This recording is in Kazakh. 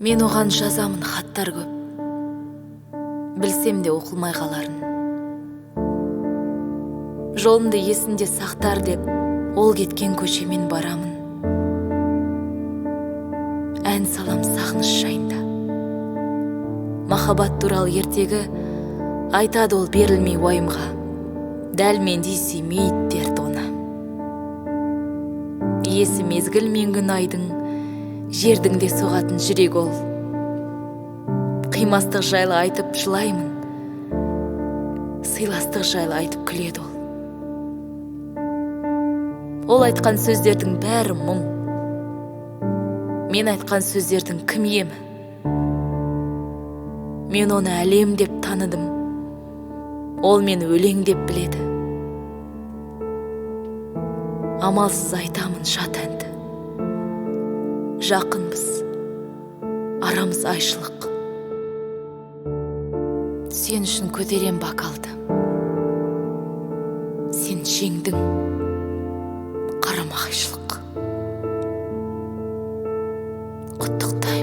Мен оған жазамын хаттар көп, білсем де оқылмай қаларын. Жолымды есінде сақтар деп, ол кеткен көшемен барамын. Ән салам сағыныш жайында. Махаббат туралы ертегі айтады ол берілмей уайымға. Дәл мендей сүймейді дерт оны. Иесі мезгіл мен күн айдың, жердің де соғатын жүрек ол. Қимастық жайлы айтып жылаймын, сыйластық жайлы айтып күледі ол. Ол айтқан сөздердің бәрі мұң. Мен айтқан сөздердің кім емі? Мен оны әлем деп таныдым, ол мені өлең деп біледі. Амалсыз айтамын жат әнді. Жақынбыз, арамыз айшылық. Сен үшін көтерем бокалды. Сен жеңдің, қарама қайшылық. Құттықтаймын.